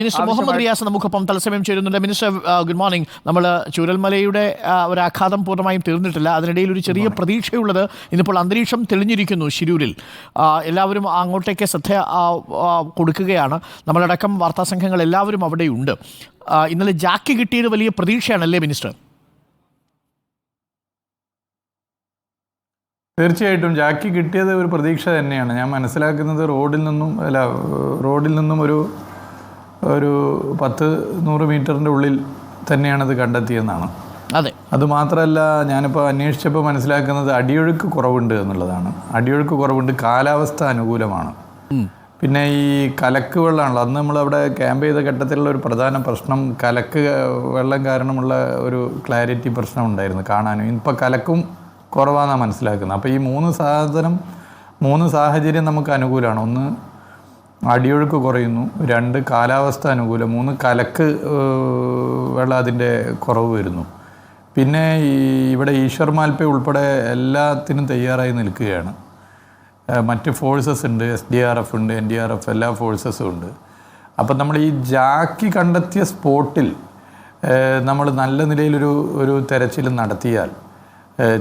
Minister Muhammad Riyas നമുക്കൊപ്പം തത്സമയം ചേരുന്നുണ്ട്. Minister good morning. നമ്മൾ ചൂരൽമലയുടെ ഒരു ആഘാതം പൂർണ്ണമായും തീർന്നിട്ടില്ല. അതിനിടയിൽ ഒരു ചെറിയ പ്രതീക്ഷയുള്ളത് ഇന്നിപ്പോൾ അന്തരീക്ഷം തെളിഞ്ഞിരിക്കുന്നു ശിരൂരിൽ. എല്ലാവരും അങ്ങോട്ടേക്ക് ശ്രദ്ധ കൊടുക്കുകയാണ്. നമ്മളടക്കം വാർത്താസംഘങ്ങൾ എല്ലാവരും അവിടെയുണ്ട്. ഇന്നലെ ജാക്കി കിട്ടിയത് വലിയ പ്രതീക്ഷയാണല്ലേ മിനിസ്റ്റർ? തീർച്ചയായിട്ടും ജാക്കി കിട്ടിയത് ഒരു പ്രതീക്ഷ തന്നെയാണ്. ഞാൻ മനസ്സിലാക്കുന്നത് റോഡിൽ നിന്നും ഒരു 10-100 മീറ്ററിൻ്റെ ഉള്ളിൽ തന്നെയാണത് കണ്ടെത്തിയെന്നാണ്. അതെ, അതുമാത്രമല്ല, ഞാനിപ്പോൾ അന്വേഷിച്ചപ്പോൾ മനസ്സിലാക്കുന്നത് അടിയൊഴുക്ക് കുറവുണ്ട് എന്നുള്ളതാണ്. അടിയൊഴുക്ക് കുറവുണ്ട്, കാലാവസ്ഥ അനുകൂലമാണ്. പിന്നെ ഈ കലക്ക് വെള്ളമാണല്ലോ, അന്ന് നമ്മളവിടെ ക്യാമ്പ് ചെയ്ത ഘട്ടത്തിലുള്ള ഒരു പ്രധാന പ്രശ്നം കലക്ക് വെള്ളം കാരണമുള്ള ഒരു ക്ലാരിറ്റി പ്രശ്നം ഉണ്ടായിരുന്നു കാണാനും. ഇപ്പോൾ കലക്കും കുറവാണെന്നാണ് മനസ്സിലാക്കുന്നത്. അപ്പോൾ ഈ മൂന്ന് സാഹചര്യം നമുക്ക് അനുകൂലമാണ്. ഒന്ന്, അടിയൊഴുക്ക് കുറയുന്നു. 2, കാലാവസ്ഥ അനുകൂലം. 3, കലക്ക് വെള്ളം അതിൻ്റെ കുറവ് വരുന്നു. പിന്നെ ഇവിടെ ഈശ്വർ മാൽപ്പെ ഉൾപ്പെടെ എല്ലാത്തിനും തയ്യാറായി നിൽക്കുകയാണ്. മറ്റ് ഫോഴ്സസ് ഉണ്ട്, SDRF ഉണ്ട്, NDRF, എല്ലാ ഫോഴ്സസും ഉണ്ട്. അപ്പം നമ്മൾ ഈ ജാക്കി കണ്ടെത്തിയ സ്പോട്ടിൽ നമ്മൾ നല്ല നിലയിലൊരു തെരച്ചിൽ നടത്തിയാൽ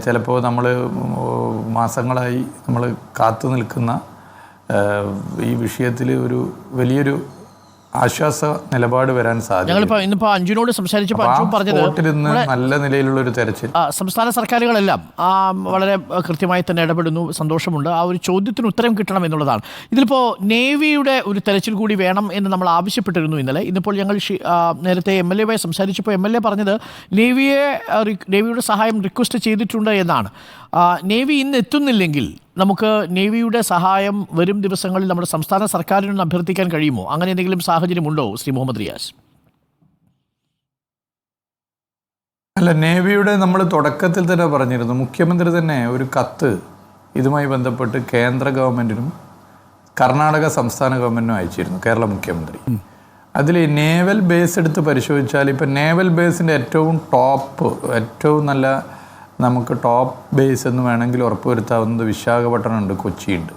ചിലപ്പോൾ നമ്മൾ മാസങ്ങളായി നമ്മൾ കാത്തു നിൽക്കുന്ന ഈ വിഷയത്തിൽ ഒരു വലിയൊരു ആശ്വാസ നിലപാട് വരാൻ സാധിക്കും. ഇന്നിപ്പോൾ അഞ്ജുനോട് സംസാരിച്ചപ്പോൾ നല്ല നിലയിലുള്ള ഒരു തെരച്ചിൽ സംസ്ഥാന സർക്കാരുകളെല്ലാം വളരെ കൃത്യമായി തന്നെ ഇടപെടുന്നു. സന്തോഷമുണ്ട്. ആ ഒരു ചോദ്യത്തിന് ഉത്തരം കിട്ടണം എന്നുള്ളതാണ്. ഇതിലിപ്പോൾ നേവിയുടെ ഒരു തെരച്ചിൽ കൂടി വേണം എന്ന് നമ്മൾ ആവശ്യപ്പെട്ടിരുന്നു ഇന്നലെ. ഇന്നിപ്പോൾ ഞങ്ങൾ നേരത്തെ MLA സംസാരിച്ചപ്പോൾ MLA പറഞ്ഞത് നേവിയുടെ സഹായം റിക്വസ്റ്റ് ചെയ്തിട്ടുണ്ട് എന്നാണ്. നേവി ഇന്ന് എത്തുന്നില്ലെങ്കിൽ നമുക്ക് നേവിയുടെ സഹായം വരും ദിവസങ്ങളിൽ നമ്മുടെ സംസ്ഥാന സർക്കാരിനൊന്ന് അഭ്യർത്ഥിക്കാൻ കഴിയുമോ? അങ്ങനെ എന്തെങ്കിലും സാഹചര്യമുണ്ടോ ശ്രീ മുഹമ്മദ് റിയാസ്? അല്ല, നേവിയുടെ നമ്മൾ തുടക്കത്തിൽ തന്നെ പറഞ്ഞിരുന്നു. മുഖ്യമന്ത്രി തന്നെ ഒരു കത്ത് ഇതുമായി ബന്ധപ്പെട്ട് കേന്ദ്ര ഗവൺമെൻറ്റിനും കർണാടക സംസ്ഥാന ഗവൺമെൻറ്റിനും അയച്ചിരുന്നു, കേരള മുഖ്യമന്ത്രി. അതിൽ നേവൽ ബേസ് എടുത്ത് പരിശോധിച്ചാൽ ഇപ്പം നേവൽ ബേസിൻ്റെ ഏറ്റവും നല്ല നമുക്ക് ടോപ്പ് ബേസ് എന്ന് വേണമെങ്കിൽ ഉറപ്പുവരുത്താവുന്നത് വിശാഖപട്ടണം ഉണ്ട്, കൊച്ചിയുണ്ട്.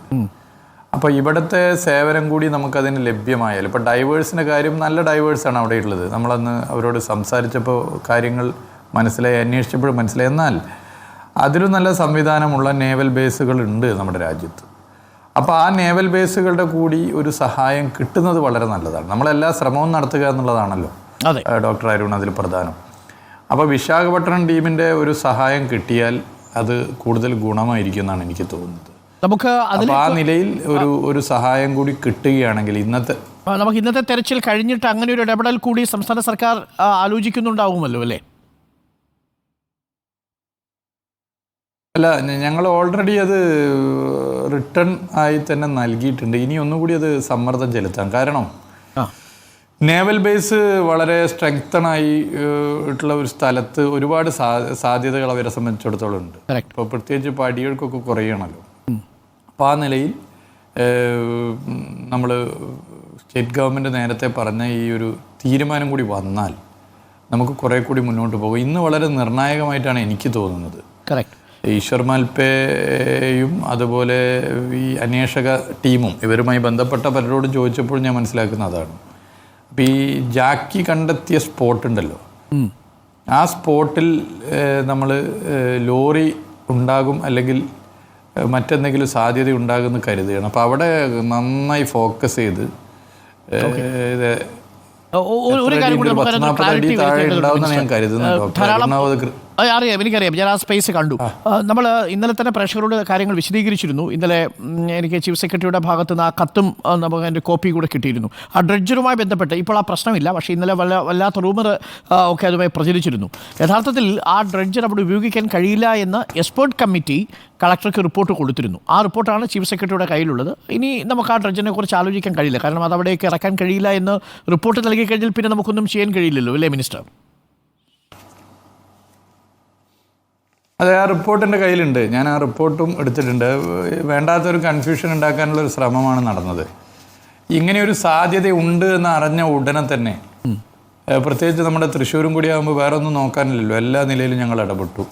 അപ്പോൾ ഇവിടുത്തെ സേവനം കൂടി നമുക്കതിന് ലഭ്യമായാൽ, ഇപ്പോൾ ഡൈവേഴ്സിൻ്റെ കാര്യം, നല്ല ഡൈവേഴ്സാണ് അവിടെ ഉള്ളത്. നമ്മളന്ന് അവരോട് സംസാരിച്ചപ്പോൾ കാര്യങ്ങൾ മനസ്സിലായി, അന്വേഷിച്ചപ്പോഴും മനസ്സിലായി. എന്നാൽ അതിലും നല്ല സംവിധാനമുള്ള നേവൽ ബേസുകൾ ഉണ്ട് നമ്മുടെ രാജ്യത്ത്. അപ്പോൾ ആ നേവൽ ബേസുകളുടെ കൂടി ഒരു സഹായം കിട്ടുന്നത് വളരെ നല്ലതാണ്. നമ്മളെല്ലാ ശ്രമവും നടത്തുക എന്നുള്ളതാണല്ലോ ഡോക്ടർ അരുൺ അതിൽ പ്രധാനം. അപ്പോൾ വിശാഖപട്ടണം ടീമിൻ്റെ ഒരു സഹായം കിട്ടിയാൽ അത് കൂടുതൽ ഗുണമായിരിക്കും എന്നാണ് എനിക്ക് തോന്നുന്നത്. നമുക്ക് ആ നിലയിൽ ഒരു സഹായം കൂടി കിട്ടുകയാണെങ്കിൽ നമുക്ക് ഇന്നത്തെ തെരച്ചിൽ കഴിഞ്ഞിട്ട് അങ്ങനെ ഒരു ഇടപെടൽ കൂടി സംസ്ഥാന സർക്കാർ ആലോചിക്കുന്നുണ്ടാവുമല്ലോ അല്ലേ? അല്ല, ഞങ്ങൾ ഓൾറെഡി അത് റിട്ടേൺ ആയി തന്നെ നൽകിയിട്ടുണ്ട്. ഇനി ഒന്നുകൂടി അത് സമ്മർദ്ദം ചെലുത്താം. കാരണം നേവൽ ബേസ് വളരെ സ്ട്രെങ്തണായി ഉള്ള ഒരു സ്ഥലത്ത് ഒരുപാട് സാധ്യതകൾ അവരെ സംബന്ധിച്ചിടത്തോളം ഉണ്ട്. ഇപ്പോൾ പ്രത്യേകിച്ച് ഇപ്പോൾ അടിയൊഴുക്കൊക്കെ കുറയണമല്ലോ. അപ്പോൾ ആ നിലയിൽ നമ്മൾ സ്റ്റേറ്റ് ഗവൺമെൻറ് നേരത്തെ പറഞ്ഞ ഈ ഒരു തീരുമാനം കൂടി വന്നാൽ നമുക്ക് കുറേ കൂടി മുന്നോട്ട് പോകും. ഇന്ന് വളരെ നിർണായകമായിട്ടാണ് എനിക്ക് തോന്നുന്നത്. ഈശ്വർ മാൽപ്പയും അതുപോലെ ഈ അന്വേഷക ടീമും ഇവരുമായി ബന്ധപ്പെട്ട പലരോടും ചോദിച്ചപ്പോൾ ഞാൻ മനസ്സിലാക്കുന്ന അതാണ്. അപ്പോൾ ഈ ജാക്കി കണ്ടെത്തിയ സ്പോട്ടുണ്ടല്ലോ, ആ സ്പോട്ടിൽ നമ്മൾ ലോറി ഉണ്ടാകും അല്ലെങ്കിൽ മറ്റെന്തെങ്കിലും സാധ്യത ഉണ്ടാകുമെന്ന് കരുതുകയാണ്. അപ്പോൾ അവിടെ നന്നായി ഫോക്കസ് ചെയ്ത് താഴെ ഉണ്ടാവുമെന്നാണ് ഞാൻ കരുതുന്നത്. എനിക്കറിയാം, ഞാൻ ആ സ്പേസ് കണ്ടു. നമ്മൾ ഇന്നലെ തന്നെ പ്രേക്ഷകരോട് കാര്യങ്ങൾ വിശദീകരിച്ചിരുന്നു. ഇന്നലെ എനിക്ക് ചീഫ് സെക്രട്ടറിയുടെ ഭാഗത്ത് നിന്ന് ആ കത്തും നമുക്ക് അതിൻ്റെ കോപ്പി കൂടെ കിട്ടിയിരുന്നു. ആ ഡ്രഡ്ജറുമായി ബന്ധപ്പെട്ട് ഇപ്പോൾ ആ പ്രശ്നമില്ല, പക്ഷേ ഇന്നലെ വല്ലാത്ത റൂമർ ഒക്കെ അതുമായി പ്രചരിച്ചിരുന്നു. യഥാർത്ഥത്തിൽ ആ ഡ്രഡ്ജർ അവിടെ ഉപയോഗിക്കാൻ കഴിയില്ല എന്ന് എക്സ്പേർട്ട് കമ്മിറ്റി കളക്ടർക്ക് റിപ്പോർട്ട് കൊടുത്തിരുന്നു. ആ റിപ്പോർട്ടാണ് ചീഫ് സെക്രട്ടറിയുടെ കയ്യിലുള്ളത്. ഇനി നമുക്ക് ആ ഡ്രഡ്ജറിനെ കുറിച്ച് ആലോചിക്കാൻ കഴിയില്ല, കാരണം അത് അവിടേക്ക് ഇറക്കാൻ കഴിയില്ല എന്ന് റിപ്പോർട്ട് നൽകി കഴിഞ്ഞാൽ പിന്നെ നമുക്കൊന്നും ചെയ്യാൻ കഴിയില്ലല്ലോ അല്ലേ മിനിസ്റ്റർ? അതെ, ആ റിപ്പോർട്ട് എൻ്റെ കയ്യിലുണ്ട്. ഞാൻ ആ റിപ്പോർട്ടും എടുത്തിട്ടുണ്ട്. വേണ്ടാത്തൊരു കൺഫ്യൂഷൻ ഉണ്ടാക്കാനുള്ളൊരു ശ്രമമാണ് നടന്നത്. ഇങ്ങനെയൊരു സാധ്യത ഉണ്ട് എന്ന് അറിഞ്ഞ ഉടനെ തന്നെ, പ്രത്യേകിച്ച് നമ്മുടെ തൃശ്ശൂരും കൂടി ആകുമ്പോൾ വേറെ ഒന്നും നോക്കാനില്ലല്ലോ, എല്ലാ നിലയിലും ഞങ്ങൾ ഇടപെട്ടു.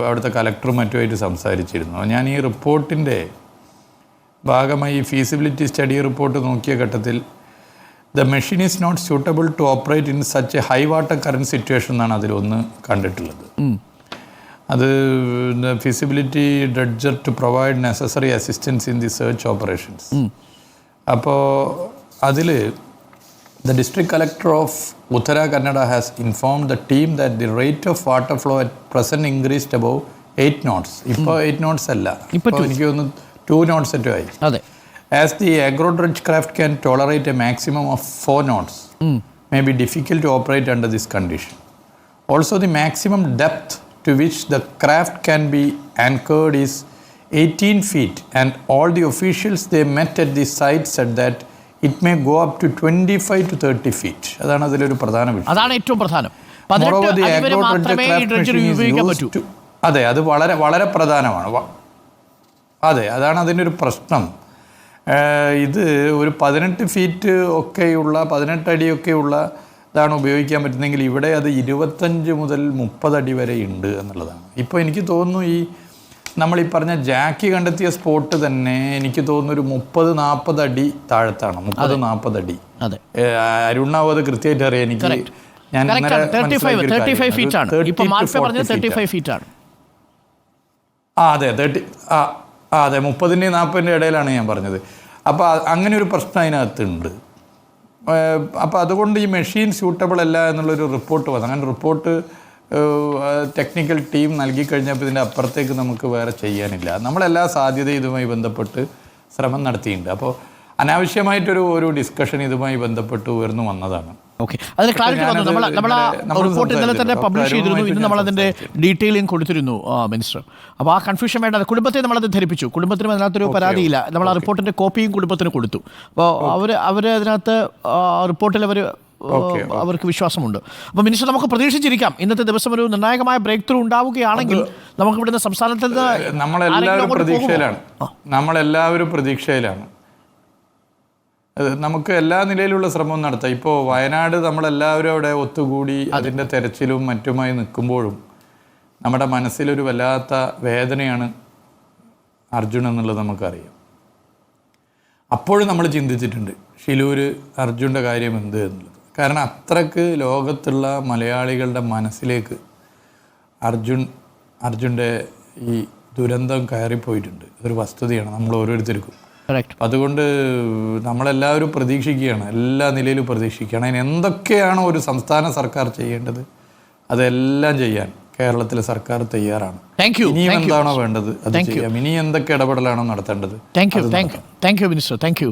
അവിടുത്തെ കലക്ടറും മറ്റുമായിട്ട് സംസാരിച്ചിരുന്നു. ഞാൻ ഈ റിപ്പോർട്ടിൻ്റെ ഭാഗമായി ഫീസിബിലിറ്റി സ്റ്റഡി റിപ്പോർട്ട് നോക്കിയ ഘട്ടത്തിൽ the machine is not suitable to operate in such a high water current situation എന്നാണ് അതിലൊന്ന് കണ്ടിട്ടുള്ളത്. അത് feasibility dredger to provide necessary assistance in the search operations. അപ്പോൾ അതിൽ the district collector of Uttara Kannada has informed the team that the rate of water flow at present increased above 8 knots. ഇപ്പോൾ 8 knots അല്ല, ഇപ്പോൾ എനിക്ക് തോന്നുന്നു 2 knots ഏറ്റവും ആയി. അതെ. As the agro dredge craft can tolerate a maximum of 4 knots, may be difficult to operate under this condition. Also, the maximum depth to which the craft can be anchored is 18 feet, and all the officials they met at the site said that it may go up to 25 to 30 feet. അതാണ് അതിലൊരു പ്രധാന വിഷയം. അതാണ് ഏറ്റവും പ്രധാനം. Moreover, the agro dredge craft machine is used to. അതെ, അത് വളരെ വളരെ പ്രധാനമാണ്. അതെ, അതാണ് അതിൻ്റെ ഒരു പ്രശ്നം. ഇത് ഒരു 18 ഫീറ്റ് ഒക്കെയുള്ള 18 അടിയൊക്കെയുള്ള ഇതാണ് ഉപയോഗിക്കാൻ പറ്റുന്നെങ്കിൽ ഇവിടെ അത് 25 മുതൽ 30 അടി വരെ ഉണ്ട് എന്നുള്ളതാണ്. ഇപ്പോൾ എനിക്ക് തോന്നുന്നു ഈ നമ്മളീ പറഞ്ഞ ജാക്കി കണ്ടെത്തിയ സ്പോട്ട് തന്നെ എനിക്ക് തോന്നുന്നു ഒരു 30-40 അടി താഴത്താണ്. 30-40 അടി. അരുണാവ് അത് കൃത്യമായിട്ട് അറിയാം. എനിക്ക് ഞാൻ 35 ഫീറ്റ് ആണ്. ഇപ്പോൾ മാർഫ പറഞ്ഞത് 35 ഫീറ്റ് ആണ്. അതെ, 30-ൻ്റെയും 40-ൻ്റെ ഇടയിലാണ് ഞാൻ പറഞ്ഞത്. അപ്പോൾ അങ്ങനെ ഒരു പ്രശ്നം അതിനകത്തുണ്ട്. അപ്പോൾ അതുകൊണ്ട് ഈ മെഷീൻ സ്യൂട്ടബിൾ അല്ല എന്നുള്ളൊരു റിപ്പോർട്ട് വന്നു. അങ്ങനെ റിപ്പോർട്ട് ടെക്നിക്കൽ ടീം നൽകിക്കഴിഞ്ഞപ്പോൾ ഇതിൻ്റെ അപ്പുറത്തേക്ക് നമുക്ക് വേറെ ചെയ്യാനില്ല. നമ്മളെല്ലാ സാധ്യതയും ഇതുമായി ബന്ധപ്പെട്ട് ശ്രമം നടത്തിയിട്ടുണ്ട്. അപ്പോൾ അനാവശ്യമായിട്ടൊരു ഡിസ്കഷൻ ഇതുമായി ബന്ധപ്പെട്ട് ഉയർന്നു വന്നതാണ്. ഓക്കെ, അതിന് ക്ലാരിറ്റി വന്നു. നമ്മൾ റിപ്പോർട്ട് ഇന്നലെ തന്നെ പബ്ലിഷ് ചെയ്തിരുന്നു. ഇന്ന് നമ്മളതിൻ്റെ ഡീറ്റെയിലിംഗ് കൊടുത്തിരുന്നു മിനിസ്റ്റർ. അപ്പോൾ ആ കൺഫ്യൂഷൻ വേണ്ട. കുടുംബത്തെ നമ്മളത് ധരിപ്പിച്ചു. കുടുംബത്തിനും അതിനകത്തൊരു പരാതിയില്ല. നമ്മൾ ആ റിപ്പോർട്ടിൻ്റെ കോപ്പിയും കുടുംബത്തിന് കൊടുത്തു. അപ്പോൾ അവർ അതിനകത്ത് റിപ്പോർട്ടിൽ അവർക്ക് വിശ്വാസമുണ്ട്. അപ്പോൾ മിനിസ്റ്റർ, നമുക്ക് പ്രതീക്ഷിച്ചിരിക്കാം ഇന്നത്തെ ദിവസം ഒരു നിർണായകമായ ബ്രേക്ക് ത്രൂ ഉണ്ടാവുകയാണെങ്കിൽ നമുക്ക് ഇവിടുന്ന് സംസ്ഥാനത്തിൽ നമ്മളെല്ലാവരും പ്രതീക്ഷയിലാണ്. നമുക്ക് എല്ലാ നിലയിലുള്ള ശ്രമവും നടത്താം. ഇപ്പോൾ വയനാട് നമ്മളെല്ലാവരും അവിടെ ഒത്തുകൂടി അതിൻ്റെ തെരച്ചിലും മറ്റുമായി നിൽക്കുമ്പോഴും നമ്മുടെ മനസ്സിലൊരു വല്ലാത്ത വേദനയാണ് അർജുൻ എന്നുള്ളത് നമുക്കറിയാം. അപ്പോഴും നമ്മൾ ചിന്തിച്ചിട്ടുണ്ട് ഷിലൂർ അർജുൻ്റെ കാര്യം എന്ത് എന്നുള്ളത്. കാരണം അത്രക്ക് ലോകത്തുള്ള മലയാളികളുടെ മനസ്സിലേക്ക് അർജുൻ്റെ ഈ ദുരന്തം കയറിപ്പോയിട്ടുണ്ട്. അതൊരു വസ്തുതയാണ് നമ്മൾ ഓരോരുത്തർക്കും. അതുകൊണ്ട് നമ്മളെല്ലാവരും പ്രതീക്ഷിക്കുകയാണ്, എല്ലാ നിലയിലും പ്രതീക്ഷിക്കുകയാണ്. അതിന് എന്തൊക്കെയാണോ ഒരു സംസ്ഥാന സർക്കാർ ചെയ്യേണ്ടത് അതെല്ലാം ചെയ്യാൻ കേരളത്തിലെ സർക്കാർ തയ്യാറാണ്. ഇനിയും എന്താണോ വേണ്ടത് അത് ചെയ്യാം. ഇനി എന്തൊക്കെ ഇടപെടലാണോ നടത്തേണ്ടത്. Thank you minister. Thank you.